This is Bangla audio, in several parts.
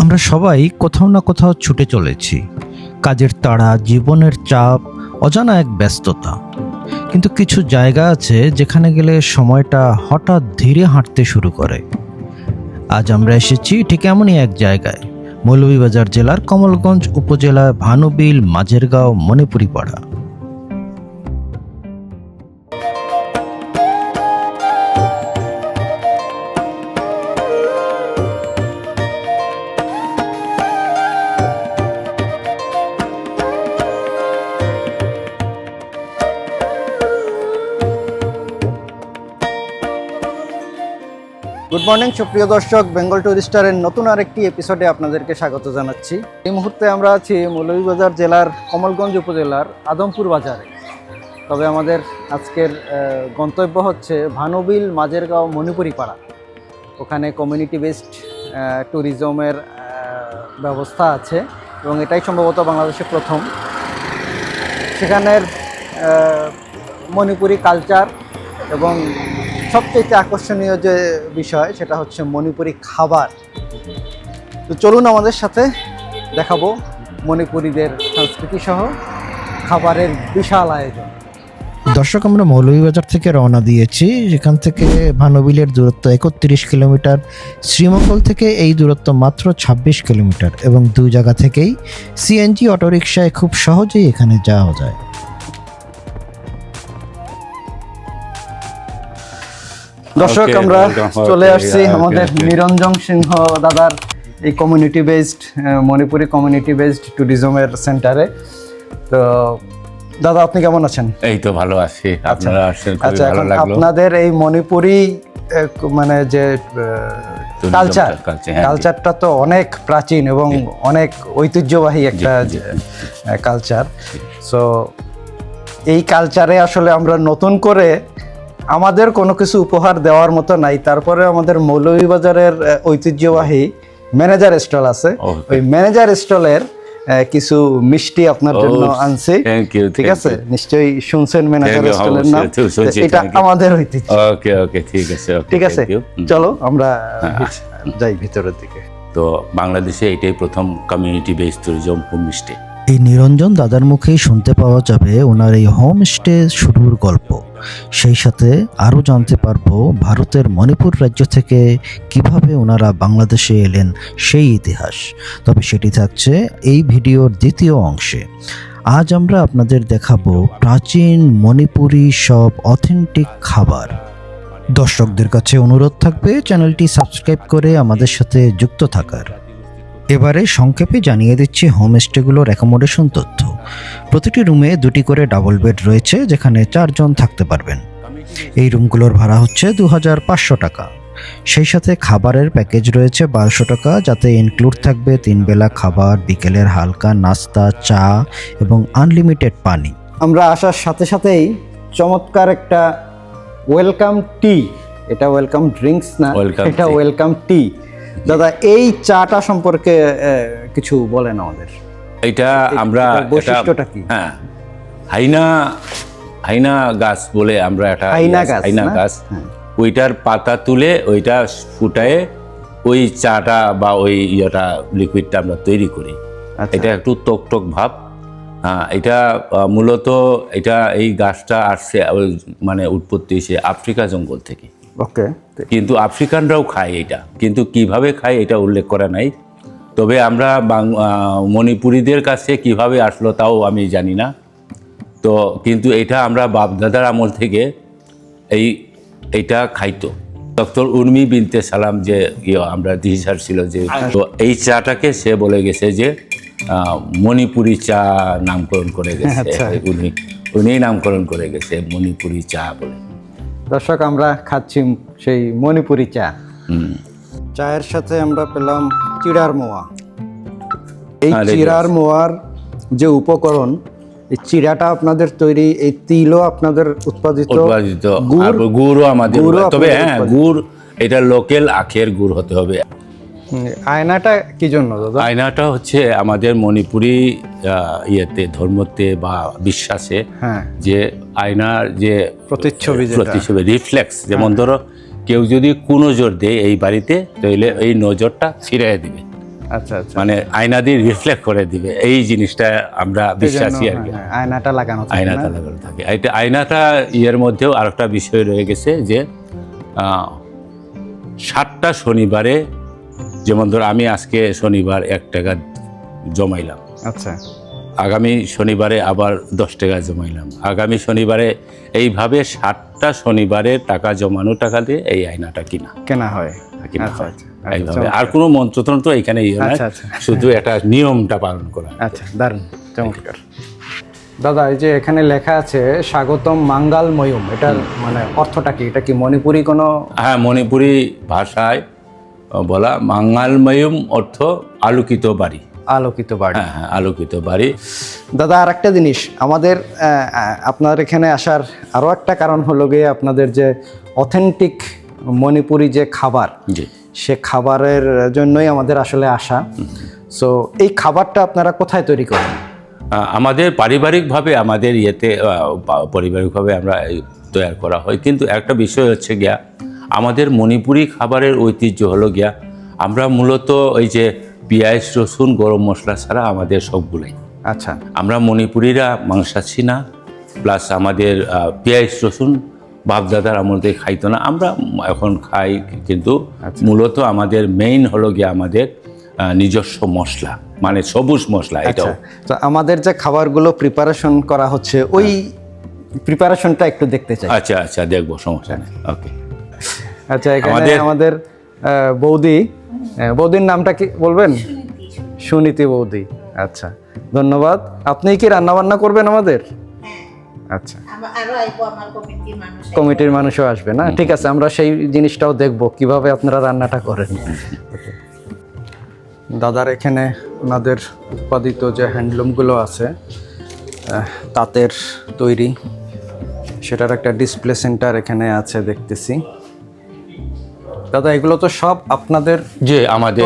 আমরা সবাই কোথাও না কোথাও ছুটে চলেছি। কাজের তাড়া, জীবনের চাপ, অজানা এক ব্যস্ততা। কিন্তু কিছু জায়গা আছে যেখানে গেলে সময়টা হঠাৎ ধীরে হাঁটতে শুরু করে। আজ আমরা এসেছি ঠিক এমনই এক জায়গায়, মৌলভীবাজার জেলার কমলগঞ্জ উপজেলার ভানুবিল মাঝেরগাঁও মণিপুরি পাড়া। গুড মর্নিং সুপ্রিয় দর্শক, বেঙ্গল টুরিস্টারের নতুন আরেকটি এপিসোডে আপনাদেরকে স্বাগত জানাচ্ছি। এই মুহূর্তে আমরা আছি মৌলভীবাজার জেলার কমলগঞ্জ উপজেলার আদমপুর বাজারে। তবে আমাদের আজকের গন্তব্য হচ্ছে ভানুবিল মাঝেরগাঁও মণিপুরি পাড়া। ওখানে কমিউনিটি বেসড ট্যুরিজমের ব্যবস্থা আছে এবং এটাই সম্ভবত বাংলাদেশে প্রথম। সেখানের মণিপুরি কালচার এবং সবচেয়ে আকর্ষণীয় যে বিষয় সেটা হচ্ছে মণিপুরি খাবার। তো চলুন আমাদের সাথে দেখাবো মণিপুরীদের সংস্কৃতি সহ খাবারের বিশাল আয়োজন। দর্শক, আমরা মৌলভীবাজার থেকে রওনা দিয়েছি। যেখান থেকে ভানুবিলের দূরত্ব 31 কিলোমিটার, শ্রীমঙ্গল থেকে এই দূরত্ব মাত্র 26 কিলোমিটার এবং দুই জায়গা থেকেই সিএনজি অটোরিকশায় খুব সহজেই এখানে যাওয়া যায়। দর্শক, আমরা চলে আসছি আমাদের নিরঞ্জন সিংহ দাদার এই community based Manipuri community based ট্যুরিজমের সেন্টারে। তো দাদা, আপনি কেমন আছেন? এই তো ভালো আছি। আপনারা আসছেন, খুবই ভালো লাগলো। আপনাদের এই মণিপুরি মানে যে কালচারটা তো অনেক প্রাচীন এবং অনেক ঐতিহ্যবাহী একটা কালচার। সো এই কালচারে আসলে আমরা নতুন করে আমাদের কোনো কিছু উপহার দেওয়ার মতো নাই। তারপরে আমাদের মৌলভীবাজারের ঐতিহ্যবাহী ম্যানেজার স্টল আছে। ওই ম্যানেজার স্টলের কিছু মিষ্টি আপনার জন্য আনছি। ঠিক আছে, নিশ্চয়ই শুনছেন ম্যানেজার স্টলের নাম। এটা আমাদের ঐতিহ্য। ওকে ওকে, ঠিক আছে। ঠিক আছে, চলো আমরা যাই ভিতরের দিকে। তো বাংলাদেশে এটাই প্রথম কমিউনিটি বেসড ট্যুরিজম হোমস্টে। এই নিরঞ্জন দাদার মুখেই শুনতে পাওয়া যাবে ওনার এই হোমস্টে শুরুর গল্প। সেই সাথে আরও জানতে পারবো ভারতের মণিপুর রাজ্য থেকে কিভাবে ওনারা বাংলাদেশে এলেন সেই ইতিহাস। তবে সেটি থাকছে এই ভিডিওর দ্বিতীয় অংশে। আজ আমরা আপনাদের দেখাবো প্রাচীন মণিপুরি সব অথেন্টিক খাবার। দর্শকদের কাছে অনুরোধ থাকবে চ্যানেলটি সাবস্ক্রাইব করে আমাদের সাথে যুক্ত থাকার। এবারে সংক্ষেপে জানিয়ে দিচ্ছি হোমস্টেগুলোর অ্যাকোমোডেশন তথ্য। প্রতিটি রুমে 2টি করে ডাবল বেড রয়েছে, যেখানে 4 জন থাকতে পারবেন। এই রুমগুলোর ভাড়া হচ্ছে 2500 টাকা। সেই সাথে খাবারের প্যাকেজ রয়েছে 1200 টাকা, যাতে ইনক্লুড থাকবে 3 বেলা খাবার, বিকেলের হালকা নাস্তা, চা এবং আনলিমিটেড পানি। আমরা আসার সাথে সাথেই চমৎকার একটা ওয়েলকাম টি, এটা ওয়েলকাম ড্রিঙ্কস না, এটা ওয়েলকাম টি। দাদা, এই চাটা সম্পর্কে কিছু বলেন আমাদের। এটা আমরা বৈশিষ্ট্যটা কি? হ্যাঁ, হাইনা গাছ বলে আমরা একটা হাইনা গাছ, ওইটার পাতা তুলে ওইটা ফুটায়ে ওই চাটা বা ওই ইয়েটা লিকুইডটা আমরা তৈরি করি। এটা একটু টক টক ভাব। হ্যাঁ, এটা মূলত এই গাছটা আসছে মানে উৎপত্তি হয়েছে আফ্রিকা জঙ্গল থেকে। ওকে, কিন্তু আফ্রিকানরাও খায় এটা, কিন্তু কিভাবে খায় এটা উল্লেখ করা নাই। তবে আমরা মণিপুরীদের কাছে কিভাবে আসলো তাও আমি জানি না। তো কিন্তু এটা আমরা বাপদাদার আমল থেকে এইটা খাইতো। ডক্টর উর্মি বিনতে সালাম যে আমরা দিশার ছিল যে, তো এই চাটাকে সে বলে গেছে যে মণিপুরি চা নামকরণ করে গেছে। উনি নামকরণ করে গেছে মণিপুরি চা বলে। দর্শক, আমরা খাচ্ছি সেই মণিপুরি চা। চায়ের সাথে আমরা পেলাম চিড়ার মোয়া। এই চিড়ার মোয়ার যে উপকরণ, এই চিড়াটা আপনাদের তৈরি, এই তিলও আপনাদের উৎপাদিত, গুড়ও আমাদের। তবে হ্যাঁ, গুড় এটা লোকাল আখের গুড় হতে হবে। আয়নাটা কি জন্য দাদা? আয়নাটা হচ্ছে আমাদের মণিপুরি ইয়েতে, ধর্মতে বা বিশ্বাসে যে আয়নার যে প্রতিচ্ছবি রিফ্লেক্স, যেমন ধরো কেউ যদি কোনো নজর দেয় এই বাড়িতে, তাহলে এই নজরটা ছিঁড়ে দিবে। আচ্ছা আচ্ছা, মানে আয়না দিয়ে রিফ্লেক্ট করে দিবে, এই জিনিসটা আমরা বিশ্বাসী আর কি। আয়নাটা লাগানো থাকে না? আয়নাটা লাগানো থাকে। এটা আয়নাটা ইয়ের মধ্যেও আরেকটা বিষয় রয়ে গেছে যে 7টা শনিবারে, যেমন ধর আমি আজকে শনিবার 1 টাকা জমাইলাম, আচ্ছা আগামী শনিবারে আবার 10 টাকা জমাইলাম, আগামী শনিবারে, এইভাবে 7টা শনিবারে টাকা জমানো টাকা দিয়ে এই আয়নাটা কেনা হয়। কিনা আচ্ছা হয়। আচ্ছা, এইভাবে আর কোনো মন্ত্রতন্ত্র এখানে ইয়ে নয়, আচ্ছা, আচ্ছা। শুধু একটা নিয়মটা পালন করা। আচ্ছা, দারুণ, চমৎকার। দাদা, এই যে এখানে লেখা আছে স্বাগতম মাঙ্গালময়ুম, এটার মানে অর্থটা কি? এটা কি মণিপুরি কোনো? হ্যাঁ, মণিপুরি ভাষায় বলা মাঙ্গালময়ুম অর্থ আলোকিত বাড়ি। আলোকিত বাড়ি। হ্যাঁ হ্যাঁ, আলোকিত বাড়ি। দাদা, আর একটা জিনিস, আমাদের আপনার এখানে আসার আরও একটা কারণ হলো গিয়ে আপনাদের যে অথেন্টিক মণিপুরি যে খাবার, জি, সে খাবারের জন্যই আমাদের আসলে আসা। সো এই খাবারটা আপনারা কোথায় তৈরি করেন? আমাদের পারিবারিকভাবে আমাদের ইয়েতে পারিবারিকভাবে আমরা তৈরি করা হয়, কিন্তু একটা বিষয় হচ্ছে গিয়া আমাদের মণিপুরি খাবারের ঐতিহ্য হলো গিয়া আমরা মূলত ওই যে পেঁয়াজ রসুন গরম মশলা ছাড়া আমাদের সবগুলোই। আচ্ছা, আমরা মণিপুরিরা মাংসাশী না, প্লাস আমাদের পেঁয়াজ রসুন বাপদাদার আমলতে খাইতো না, আমরা এখন খাই, কিন্তু মূলত আমাদের মেইন হলো গিয়া আমাদের নিজস্ব মশলা, মানে সবুজ মশলা এটাও। তো আমাদের যে খাবারগুলো প্রিপারেশন করা হচ্ছে, ওই প্রিপারেশনটা একটু দেখতে চাই। আচ্ছা আচ্ছা, দেখবো, সমস্যা নেই। ওকে। আচ্ছা, এখানে আমাদের বৌদির নামটা কি বলবেন? সুনীতি বৌদি। আচ্ছা, ধন্যবাদ। আপনি কি রান্না বান্না করবেন আমাদের? আচ্ছা, কমিটির মানুষও আসবে না? ঠিক আছে, আমরা সেই জিনিসটাও দেখব কিভাবে আপনারা রান্নাটা করেন। দাদার এখানে ওনাদের উৎপাদিত যে হ্যান্ডলুমগুলো আছে, তাঁতের তৈরি, সেটার একটা ডিসপ্লে সেন্টার এখানে আছে দেখতেছি। দাদা, এগুলো তো সব আপনাদের যে আমাদের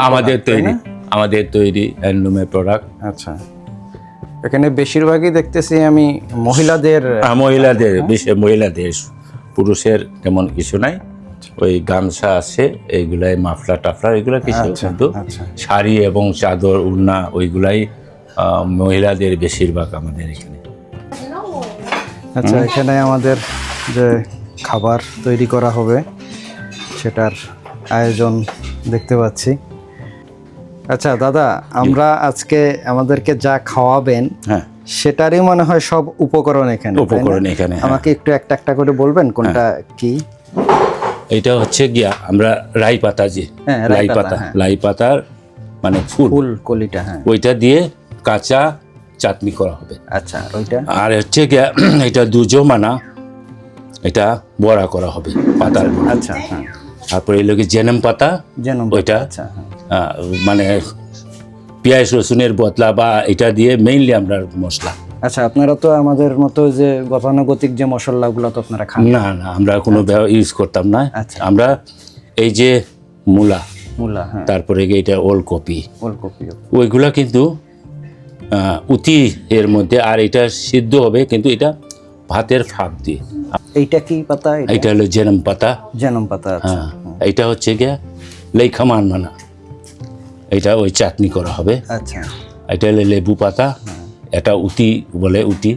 আমাদের product, তাই তৈরি, না? আমাদের তৈরি হ্যান্ডলুমের প্রোডাক্ট। আচ্ছা, এখানে বেশিরভাগই দেখতেছি আমি মহিলাদের। মহিলাদের, বিশেষ মহিলাদের, পুরুষের তেমন কিছু নাই। ওই গামছা আছে, এইগুলাই মাফলার টাফলার এগুলো কিছু, কিন্তু শাড়ি এবং চাদর উড়না ওইগুলাই মহিলাদের বেশিরভাগ আমাদের এখানে। আচ্ছা, এখানে আমাদের যে খাবার তৈরি করা হবে সেটার আয়োজন দেখতে পাচ্ছি। আচ্ছা দাদা, আমরা আজকে আমাদেরকে যা খাওয়াবেন, হ্যাঁ, সেটারই মনে হয় সব উপকরণ এখানে। উপকরণ এখানে, হ্যাঁ। আমাকে একটু একটা একটা করে বলবেন কোনটা কি? এটা হচ্ছে গিয়া আমরা রাই পাতা, যে লাই পাতার মানে ফুল কলিটা, হ্যাঁ, ওইটা দিয়ে কাঁচা চাটনি করা হবে। আচ্ছা, আর ওইটা? আর হচ্ছে গিয়া এটা দুজমানা, এটা বড়া করা হবে পাতার। আচ্ছা, হ্যাঁ। তারপরে এই লোকে জেনম পাতা, ওইটা আচ্ছা, মানে পেঁয়াজ রসুনের বদলা বা এটা দিয়ে মেইনলি আমরা মশলা। আচ্ছা, আপনারা তো আমাদের মতো যে গতানুগতিক যে মশলাগুলো তো আপনারা খান না? না, আমরা কোনো ইউজ করতাম না। আমরা এই যে মূলা, হ্যাঁ, তারপরে এটা ওলকপি, ওইগুলা কিন্তু উতি এর মধ্যে, আর এটা সিদ্ধ হবে, কিন্তু এটা ভাতের ফাঁক দিয়ে। এইটা কি পাতা? এটা হলো জেনম পাতা। আচ্ছা, হ্যাঁ, এটা হচ্ছে গিয়া লেখামান মানা, এটা ওই চাটনি করা হবে। আচ্ছা, এটা হলো লেবু পাতা, এটা উতি বলে, উতি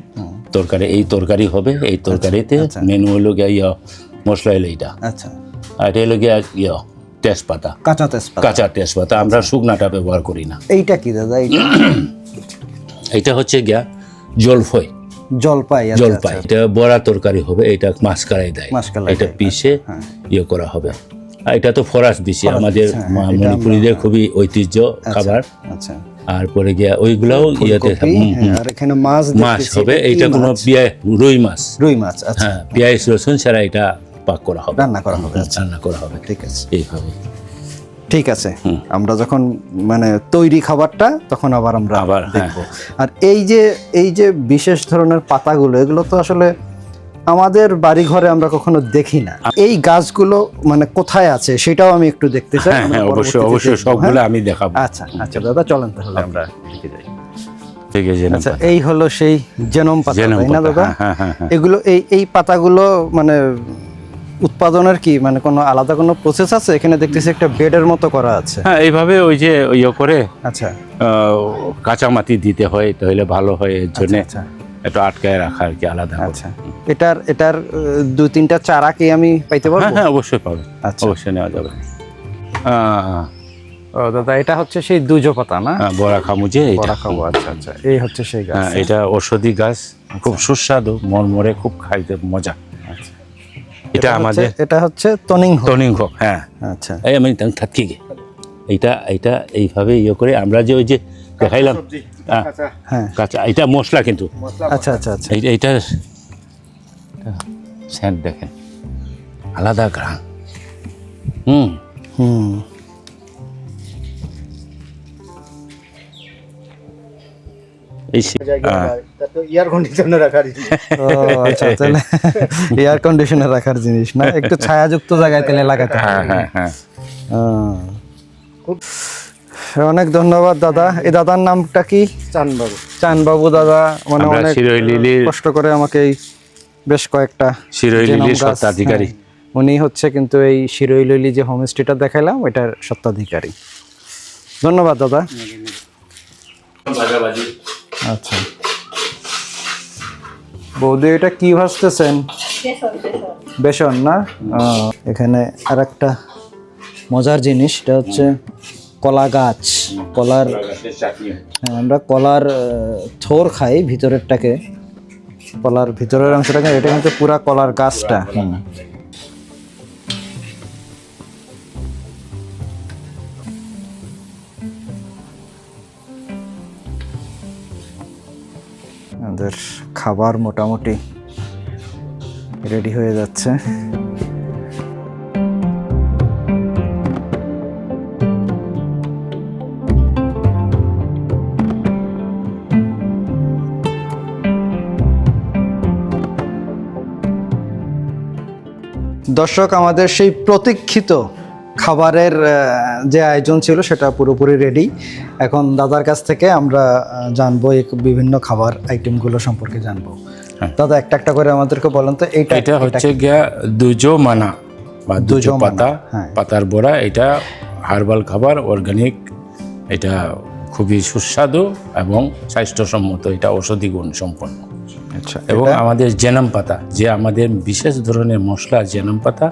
তরকারি, এই তরকারি হবে। এই তরকারিতে মেনু হলো গিয়া মশলা হলো এইটা। আচ্ছা, আর এটা হলো গিয়া তেজপাতা, কাঁচা তেজপাতা। আমরা শুকনাটা ব্যবহার করি না। এইটা কি দাদা? এটা হচ্ছে গিয়া জলপাই। এটা বড়া তরকারি হবে, এটা মাছকালাই দেয়, এটা পিষে ইয়ে করা হবে। আর এটা তো ফরাস দিছি, আমাদের মণিপুরীদের খুবই ঐতিহ্য খাবার। আর পরে গিয়া ওইগুলাও ইয়েতে মাছ হবে। এইটা কোনো রুই মাছ। হ্যাঁ, পেঁয়াজ রসুন ছাড়া এটা পাক করা হবে, রান্না করা হবে। ঠিক আছে, এইভাবে। ঠিক আছে, আমরা যখন মানে তৈরি খাবারটা তখন আবার আমরা দেখব। আর এই যে বিশেষ ধরনের পাতাগুলো, এগুলো তো আসলে আমাদের বাড়ি ঘরে আমরা কখনো দেখি না। এই গাছগুলো মানে কোথায় আছে সেটাও আমি একটু দেখতে চাই। হ্যাঁ, অবশ্যই সবগুলো আমি দেখাবো। আচ্ছা দাদা, চলেন তাহলে আমরা দেখে যাই। ঠিক আছে। আচ্ছা, এই হলো সেই জেনম পাতা, তাই না দাদা? এগুলো এই পাতাগুলো মানে উৎপাদনের কি মানে কোনো আলাদা কোনো প্রসেস আছে? এখানে দেখতেছি একটা বেডের মতো করা আছে। হ্যাঁ, এইভাবে ওই যে ইয়ে করে আচ্ছা কাঁচা মাটি দিতে হয়, তাহলে ভালো হয়, এর জন্য আচ্ছা একটু আটকায় রাখা আর কি আলাদা করে। আচ্ছা। এটার 2-3টা চারা কি আমি পাইতে হ্যাঁ পারবো? হ্যাঁ, অবশ্যই পাবে, আচ্ছা। অবশ্যই নেওয়া যাবে। ও দাদা, এটা হচ্ছে সেই দুজো পাতা না? বড়া খামুজে এটা। বড়া খাবো। আচ্ছা আচ্ছা, এই হচ্ছে সেই গাছ। হ্যাঁ, এটা ঔষধি গাছ, খুব সুস্বাদু, মরমরে, খুব খাইতে মজা। আচ্ছা। এটা আমাদের এটা হচ্ছে তনিংহ। টনিংহ। হ্যাঁ, আচ্ছা এই আমি থাকি গে এইটা এইভাবে ইয়ে করে আমরা যে ওই যে দেখাইলাম হ্যাঁ কাঁচা, এটা মশলা কিন্তু আচ্ছা আচ্ছা আচ্ছা। এইটা সেন্ট দেখেন, আলাদা ঘ্রাণ। হুম, হুম এই এয়ার কন্ডিশনে রাখার ও আচ্ছা, তাহলে এয়ার কন্ডিশনে রাখার জিনিস না, একটু ছায়াযুক্ত জায়গায় তেলে লাগাতে হ্যাঁ হবে। হ্যাঁ হ্যাঁ। খুব অনেক ধন্যবাদ দাদা। এই দাদার নামটা কি? চানবাবু। চানবাবু দাদা, মানে আমরা অনেক শিরোই লিলির কষ্ট করে আমাকে এই বেশ কয়েকটা শিরোই জেনম লিলির গাছ, স্বত্বাধিকারী। হ্যাঁ, উনি হচ্ছে কিন্তু এই শিরোই লিলি যে হোমস্টেটা দেখাইলাম ওইটার স্বত্বাধিকারী। ধন্যবাদ দাদা। আচ্ছা বৌদি, এটা কি ভাজতেছেন? বেসন না? এখানে আর একটা মজার জিনিস, এটা হচ্ছে কলা গাছ। কলার, হ্যাঁ, আমরা কলার থোর খাই, ভিতরেরটাকে, কলার ভিতরের অংশটাকে, এটা কিন্তু পুরা কলার গাছটা। আমাদের খাবার মোটামুটি রেডি হয়ে যাচ্ছে। দর্শক, আমাদের সেই প্রতীক্ষিত খাবারের যে আয়োজন ছিল সেটা পুরোপুরি রেডি। এখন দাদার কাছ থেকে আমরা জানবো এই বিভিন্ন খাবার আইটেমগুলো সম্পর্কে জানবো। দাদা, একটা একটা করে আমাদেরকে বলেন তো। এটা হচ্ছে গিয়া দুজো মানা বা দুজো দুজো পাতা, মানা, হ্যাঁ। পাতার বড়া। এটা হার্বাল খাবার, অর্গানিক, এটা খুবই সুস্বাদু এবং স্বাস্থ্যসম্মত, এটা ঔষধি গুণ সম্পন্ন। আচ্ছা, এবং আমাদের জেনাম পাতা, যে আমাদের বিশেষ ধরনের মশলা জেনাম পাতা,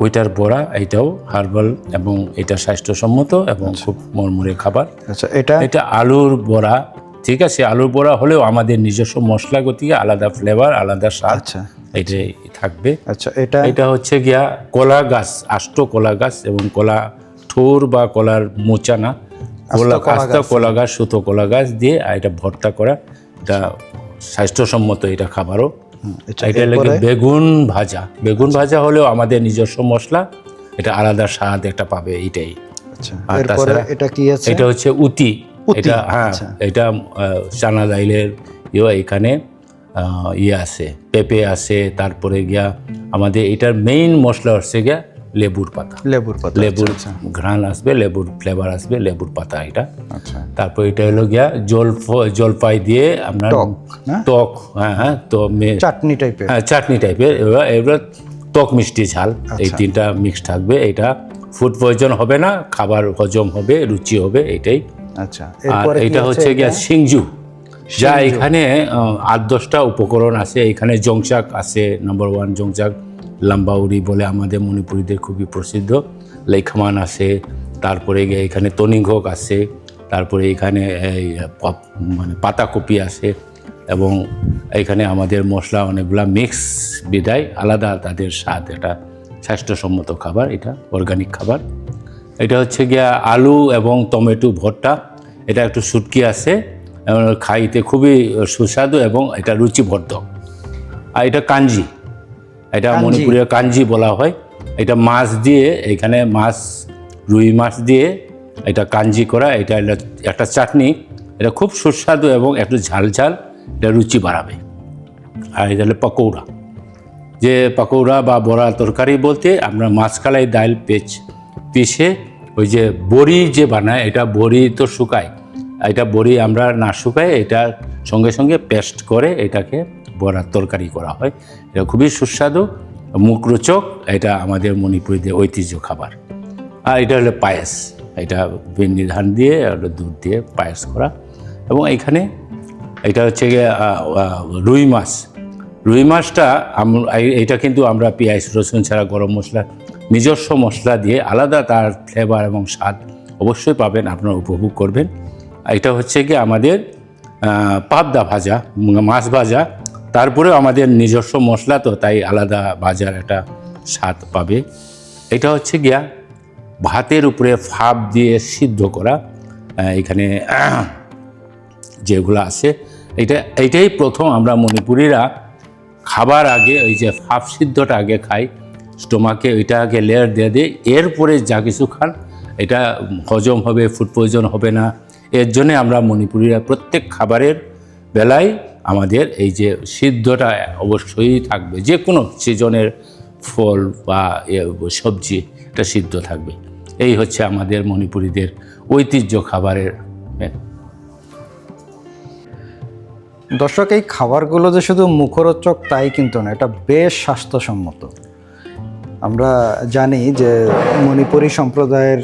ওইটার বড়া, এটাও হার্বাল এবং এটা স্বাস্থ্যসম্মত এবং খুব মরমরে খাবার। আচ্ছা, এটা আলুর বড়া, ঠিক আছে, আলুর বড়া হলেও আমাদের নিজস্ব মশলা গতিকে আলাদা ফ্লেভার, আলাদা স্বাদ, আচ্ছা এটাই থাকবে। আচ্ছা, এটা হচ্ছে গিয়া কলা গাছ, আস্ত কলা গাছ এবং কলা ঠোর বা কলার মোচা না, আস্ত কলা গাছ, সুতো কলা গাছ দিয়ে এটা ভর্তা করা, এটা স্বাস্থ্যসম্মত, এটা খাবারও। এটা লাগে বেগুন ভাজা। বেগুন ভাজা হলেও আমাদের নিজস্ব মশলা, এটা আলাদা স্বাদ একটা পাবে, এইটাই। আচ্ছা, আর এরপরে তাছাড়া এটা কি আছে? এটা হচ্ছে উতি। এটা হ্যাঁ, এটা চানা ডাইলের এখানে ইয়ে আছে, পেঁপে আছে, তারপরে গিয়া আমাদের এটার মেইন মশলা হচ্ছে গিয়া লেবুর পাতা। লেবুর পাতা, লেবুর ঘ্রাণ আসবে, লেবুর ফ্লেভার আসবে, লেবুর পাতা এটা। আচ্ছা, তারপর এটা হলো গিয়া জলপাই দিয়ে আপনার টক, হ্যাঁ হ্যাঁ, তো চাটনি টাইপের, হ্যাঁ চাটনি টাইপের। এবার টক মিষ্টি ঝাল, এই তিনটা মিক্স থাকবে। এটা ফুড পয়জন হবে না, খাবার হজম হবে, রুচি হবে, এটাই। আচ্ছা, আর এটা হচ্ছে গিয়া সিংজু, যা এখানে 8-10টা উপকরণ আছে। এখানে জংচাক আছে, নাম্বার 1 জংচাক, লাম্বাউরি বলে আমাদের মণিপুরীদের খুবই প্রসিদ্ধ। লেখামান আছে, তারপরে গিয়ে এখানে তনিঘক আছে, তারপরে এখানে এই মানে পাতাকপি আছে, এবং এখানে আমাদের মশলা অনেকগুলা মিক্স বিদায়, আলাদা তাদের স্বাদ। এটা স্বাস্থ্যসম্মত খাবার, এটা অর্গানিক খাবার। এটা হচ্ছে গিয়া আলু এবং টমেটো ভর্তা, এটা একটু শুটকি আছে, খাইতে খুবই সুস্বাদু এবং এটা রুচিবর্ধক। আর এটা কাঞ্জি, এটা মণিপুরের কাঞ্জি বলা হয়। এটা মাছ দিয়ে, এখানে মাছ, রুই মাছ দিয়ে এটা কাঞ্জি করা। এটা একটা চাটনি, এটা খুব সুস্বাদু এবং একটু ঝাল ঝাল, এটা রুচি বাড়াবে। আর এটা হলো পকৌড়া, যে পকৌড়া বা বড়া তরকারি বলতে আমরা মাছকালাই ডাল পিষে ওই যে বড়ি যে বানায়, এটা বড়ি তো শুকায়, এটা বড়ি আমরা না শুকায়, এটা সঙ্গে সঙ্গে পেস্ট করে এটাকে বড়ার তরকারি করা হয়। এটা খুবই সুস্বাদু মুখরোচক, এটা আমাদের মণিপুরীদের ঐতিহ্য খাবার। আর এটা হলো পায়েস, এটা ভেন্ডি ধান দিয়ে আর দুধ দিয়ে পায়েস করা। এবং এখানে এটা হচ্ছে গিয়ে রুই মাছ। রুই মাছটা এটা কিন্তু আমরা পেঁয়াজ রসুন ছাড়া গরম মশলা নিজস্ব মশলা দিয়ে আলাদা তার ফ্লেভার এবং স্বাদ অবশ্যই পাবেন, আপনারা উপভোগ করবেন। এটা হচ্ছে কি আমাদের পাবদা ভাজা, মাছ ভাজা, তারপরেও আমাদের নিজস্ব মশলা তো তাই আলাদা ভাজার একটা স্বাদ পাবে। এটা হচ্ছে গিয়া ভাতের উপরে ফাপ দিয়ে সিদ্ধ করা। এখানে যেগুলো আছে এইটাই প্রথম আমরা মণিপুরীরা খাবার আগে ওই যে ফাপ সিদ্ধটা আগে খাই, স্টোমাকে ওইটা আগে লেয়ার দিয়ে দিই, এরপরে যা কিছু খান এটা হজম হবে, ফুড পয়জন হবে না। এর জন্যে আমরা মণিপুরীরা প্রত্যেক খাবারের বেলায় আমাদের এই যে সিদ্ধটা অবশ্যই থাকবে, যে কোনো সিজনের ফল বা সবজি এটা সিদ্ধ থাকবে। এই হচ্ছে আমাদের মণিপুরীদের ঐতিহ্য খাবারের। দর্শক, এই খাবারগুলো যে শুধু মুখরোচক তাই কিন্তু না, এটা বেশ স্বাস্থ্যসম্মত। আমরা জানি যে মণিপুরী সম্প্রদায়ের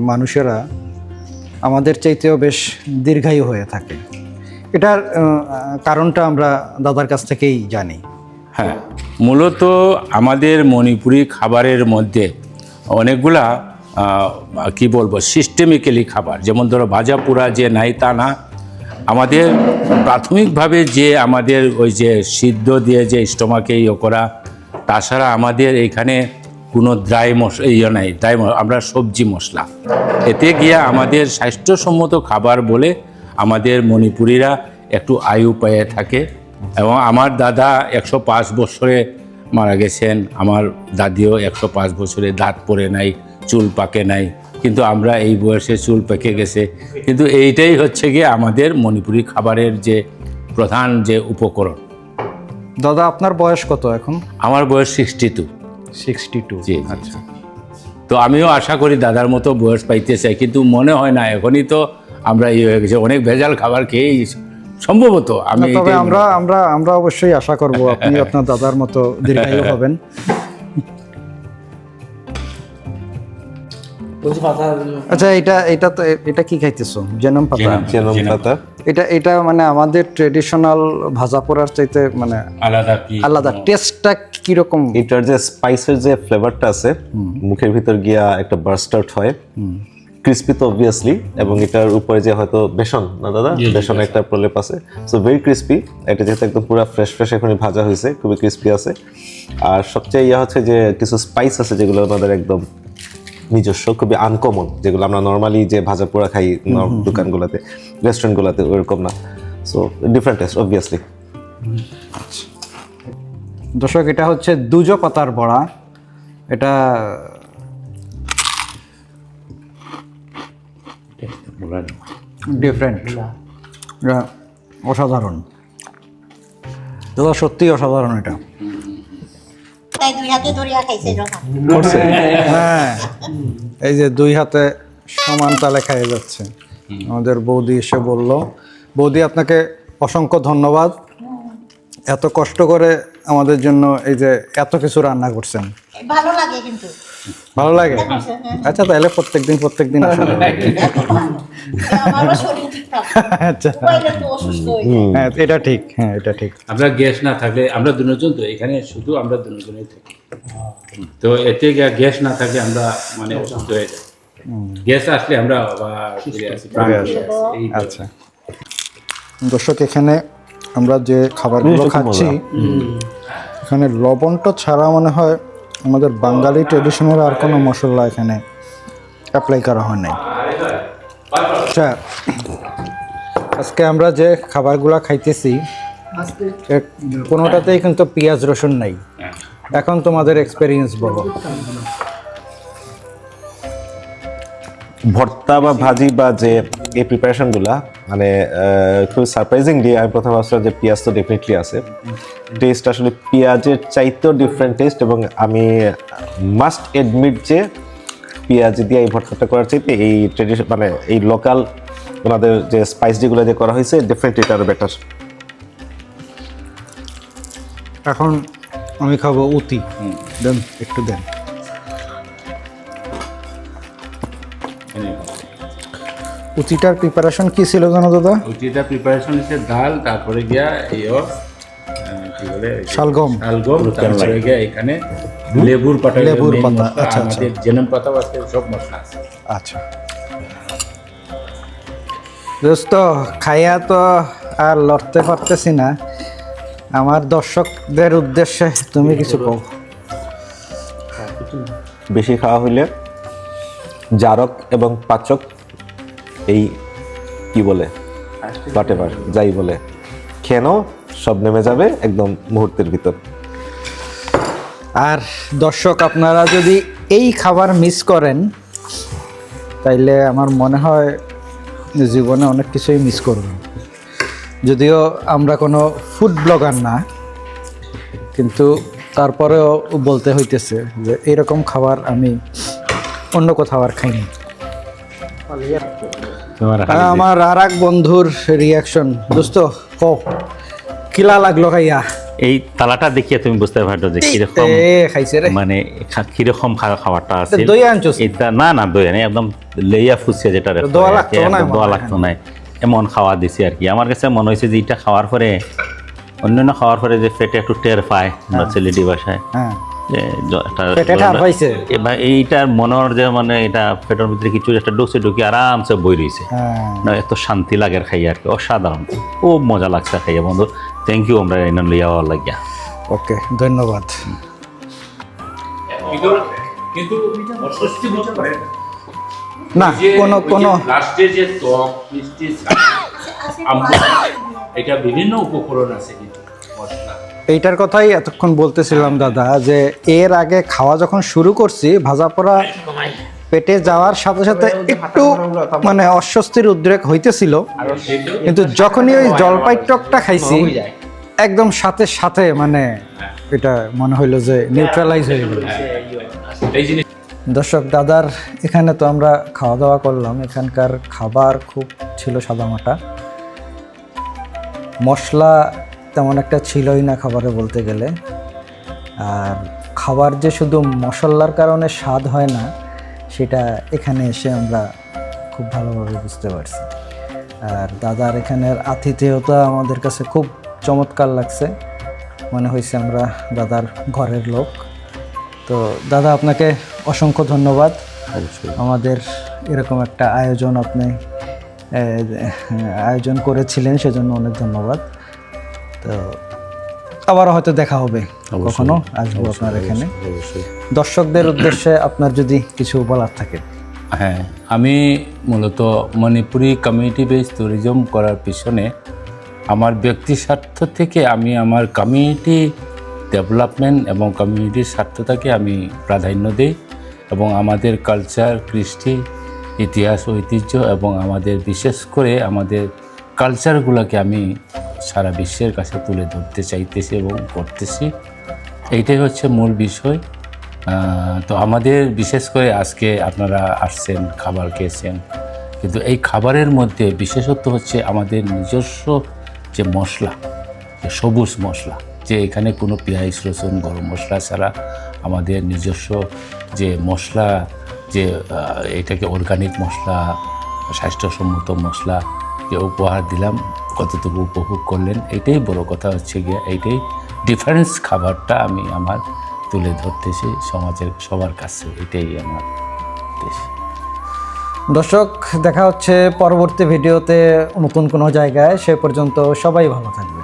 মানুষেরা আমাদের চাইতেও বেশ দীর্ঘায়ু হয়ে থাকে। এটার কারণটা আমরা দাদার কাছ থেকেই জানি। হ্যাঁ, মূলত আমাদের মণিপুরি খাবারের মধ্যে অনেকগুলা কি বলবো সিস্টেমিক্যালি খাবার, যেমন ধরো ভাজা পোড়া যে নাই তা না। আমাদের প্রাথমিকভাবে যে আমাদের ওই যে সিদ্ধ দিয়ে যে স্টোমাকে করা, তাছাড়া আমাদের এখানে কোনো ড্রাই মশলা নাই, আমরা সবজি মশলা, এতে গিয়ে আমাদের স্বাস্থ্যসম্মত খাবার বলে আমাদের মণিপুরীরা একটু আয়ু পেয়ে থাকে। এবং আমার দাদা 105 বছরে মারা গেছেন, আমার দাদিও 105 বছরে, দাঁত পড়ে নাই, চুল পাকে নাই, কিন্তু আমরা এই বয়সে চুল পেকে গেছে। কিন্তু এইটাই হচ্ছে গিয়ে আমাদের মণিপুরি খাবারের যে প্রধান যে উপকরণ। দাদা, আপনার বয়স কত এখন? আমার বয়স 62। 62। জি, আচ্ছা। তো আমিও আশা করি দাদার মতো বয়স পাইতে চাই, কিন্তু মনে হয় না, এখনই তো আমরা হয়ে গেছে অনেক ভেজাল খাবার খেয়েই সম্ভবত। আমি তবে আমরা অবশ্যই আশা করব আপনি আপনার দাদার মতো দীর্ঘায়ু হবেন। আচ্ছা, এটা কি খাইতেছো? জেনম পাতা। জেনম পাতা। এটা মানে আমাদের ট্রেডিশনাল ভাজা পোড়ার চাইতে মানে আলাদা টেস্টটা কিরকম? এটার যে স্পাইসের যে ফ্লেভারটা আছে মুখের ভিতর গিয়া একটা বার্স্ট আউট হয়, ক্রিস্পি তো অবভিয়াসলি, এবং এটার উপরে যে হয়তো বেসন না দাদা, বেসন একটা প্রলেপ আছে, সো ভেরি ক্রিস্পি। এটা যেহেতু একদম পুরো ফ্রেশ এখনই ভাজা হয়েছে, খুবই ক্রিস্পি আছে। আর সবচেয়ে হচ্ছে যে কিছু স্পাইস আছে যেগুলো আমাদের একদম নিজস্ব, খুবই আনকমন, যেগুলো আমরা নর্মালি যে ভাজা পোড়া খাই দোকানগুলোতে, রেস্টুরেন্টগুলোতে, ওরকম না। So different taste obviously. দর্শক, এটা হচ্ছে দুজো পাতার বড়া। এটা ডিফারেন্ট, অসাধারণ দাদা, সত্যি অসাধারণ। এটা হ্যাঁ, এই যে 2 হাতে সমান তালে খাইয়ে যাচ্ছে। আমাদের বৌদি এসে বলল, বৌদি আপনাকে অসংখ্য ধন্যবাদ, এত কষ্ট করে আমাদের জন্য এই যে এত কিছু রান্না করছেন। ভালো লাগে কিন্তু। ভালো লাগে? আচ্ছা, তাহলে প্রত্যেকদিন আসা হবে। আচ্ছা, হ্যাঁ এটা ঠিক, হ্যাঁ এটা ঠিক। আমরা গ্যাস না থাকলে, আমরা দুজন তো এখানে শুধু আমরা দুজনেই থাকি, তো এতে গ্যাস না থাকলে আমরা মানে অসুস্থ হয়ে যাই। গ্যাস আসলে আমরা আচ্ছা দর্শক, এখানে আমরা যে খাবারগুলো খাচ্ছি, এখানে লবণটা ছাড়া মনে হয় আমাদের বাঙালি ট্রেডিশনাল আর কোনো মশলা এখানে অ্যাপ্লাই করা হয় নাই। আচ্ছা, আজকে আমরা যে খাবারগুলো খাইতেছি কোনোটাতেই কিন্তু পেঁয়াজ রসুন নাই। এখন তোমাদের এক্সপেরিয়েন্স বলো। ভর্তা বা ভাজি বা যে এই প্রিপারেশনগুলা মানে খুব সারপ্রাইজিংলি আমি প্রথম ভাবছিলাম যে পেঁয়াজ তো ডেফিনেটলি আছে, টেস্ট আসলে পেঁয়াজের চাইতেও ডিফারেন্ট টেস্ট, এবং আমি মাস্ট এডমিট যে পেঁয়াজ দিয়ে এই ভর্তাটা করার চাইতে এই ট্রেডিশন মানে এই লোকাল ওনাদের যে স্পাইস যেগুলো দিয়ে করা হয়েছে ডেফিনেটলি এটা আরও বেটার। এখন আমি খাবো উতি। দেন একটু দেন। উতিটার প্রিপারেশন কি ছিল জানো দাদা? ওইটা প্রিপারেশন হচ্ছে ডাল, তারপরে গিয়া কি বলে শালগম। শালগম, তারপরে গিয়া এখানে লেবুর পাতা, লেবুর পাতা, আচ্ছা, আমাদের জেনম পাতা আছে, সব মশলা আছে। আচ্ছা দোস্ত, খাইয়া তো আর লড়তে পারতেছি না। আমার দর্শকদের উদ্দেশ্যে তুমি কিছু কও। বেশি খাওয়া হইলে জারক এবং পাচক, এই কি বলে বাটেবার যাই বলে, কেন সব নেমে যাবে একদম মুহূর্তের ভিতর। আর দর্শক, আপনারা যদি এই খাবার মিস করেন তাইলে আমার মনে হয় জীবনে অনেক কিছুই মিস করবেন। যদিও আমরা কোনো ফুড ব্লগার না, কিন্তু তারপরেও বলতে হইতেছে যে এরকম খাবার আমি অন্য কোথাও আর খাইনি। আমার আর এক বন্ধুর রিয়াকশন। দোস্ত কো কিলা লাগলো খাইয়া? এই তালাটা দেখিয়ে তুমি বুঝতে পারছো যে কিরকম খাইছে রে, মানে কিরকম খাবারটা আছে। দই আনছোস? এটা না দই নেই, একদম লেইয়া ফুসিয়া যেটা দোয়া লাগতো না, দোয়া লাগতো না, এমন খাওয়া দিছি আর কি। আমার কাছে মনে হয়েছে যে এটা খাওয়ার পরে, অন্যান্য খাওয়ার পরে যে পেটে একটু টের পায় আমরা ছেলেটি বাসায়, হ্যাঁ যে পেটে ঠার পাইছে। এবার এইটার মনের যে মানে এটা পেটের ভিতরে কিছু একটা ঢুকি আরামসে বই রয়েছে, না এত শান্তি লাগে আর খাই আর কি, অসাধারণ, খুব মজা লাগছে খাইয়া বন্ধু। থ্যাংক ইউ আমরা এনে লইয়া লাগিয়া। ওকে, ধন্যবাদ। কিন্তু অস্বস্তি বোধ করে না কোনো লাস্টে যে টক মিষ্টি এটা বিভিন্ন উপকরণ আছে কিন্তু মশলা। এইটার কথাই এতক্ষণ বলতেছিলাম দাদা, যে এর আগে খাওয়া যখন শুরু করছি ভাজা পোড়া পেটে যাওয়ার সাথে সাথে একটু মানে অস্বস্তির উদ্রেক হইতেছিল, কিন্তু যখনই ওই জলপাই টকটা খাইছি একদম সাথে সাথে মানে এটা মনে হইলো যে নিউট্রালাইজ হয়ে গেল। এই জিনিস দর্শক, দাদার এখানে তো আমরা খাওয়া দাওয়া করলাম। এখানকার খাবার খুব ছিল সাদামাটা, মশলা তেমন একটা ছিলই না খাবারে বলতে গেলে। আর খাবার যে শুধু মশলার কারণে স্বাদ হয় না, সেটা এখানে এসে আমরা খুব ভালোভাবে বুঝতে পারছি। আর দাদার এখানের আতিথেয়তা আমাদের কাছে খুব চমৎকার লাগছে, মনে হয়েছে আমরা দাদার ঘরের লোক। তো দাদা, আপনাকে অসংখ্য ধন্যবাদ। আমাদের এরকম একটা আয়োজন আপনি আয়োজন করেছিলেন, সেজন্য অনেক ধন্যবাদ। তো আবারও হয়তো দেখা হবে, কখনো আসবো আপনার এখানে। দর্শকদের উদ্দেশ্যে আপনার যদি কিছু বলার থাকে। হ্যাঁ, আমি মূলত মণিপুরি কমিউনিটি বেস ট্যুরিজম করার পিছনে আমার ব্যক্তি স্বার্থ থেকে আমি আমার কমিউনিটি ডেভেলপমেন্ট এবং কমিউনিটির স্বার্থটাকে আমি প্রাধান্য দিই, এবং আমাদের কালচার, কৃষ্টি, ইতিহাস, ঐতিহ্য এবং আমাদের বিশেষ করে আমাদের কালচারগুলোকে আমি সারা বিশ্বের কাছে তুলে ধরতে চাইতেছি এবং করতেছি। এইটাই হচ্ছে মূল বিষয়। তো আমাদের বিশেষ করে আজকে আপনারা আসছেন, খাবার খেয়েছেন, কিন্তু এই খাবারের মধ্যে বিশেষত্ব হচ্ছে আমাদের নিজস্ব যে মশলা, যে সবুজ মশলা, যে এখানে কোনো পেঁয়াজ, রসুন, গরম মশলা ছাড়া আমাদের নিজস্ব যে মশলা, যে এটাকে অর্গানিক মশলা, স্বাস্থ্যসম্মত মশলা যে উপহার দিলাম, কতটুকু উপভোগ করলেন, এটাই বড় কথা হচ্ছে গিয়ে। এইটাই ডিফারেন্স খাবারটা আমি আমার তুলে ধরতেছি সমাজের সবার কাছে, এটাই আমার উদ্দেশ্য। দর্শক, দেখা হচ্ছে পরবর্তী ভিডিওতে নতুন কোনো জায়গায়। সে পর্যন্ত সবাই ভালো থাকবে।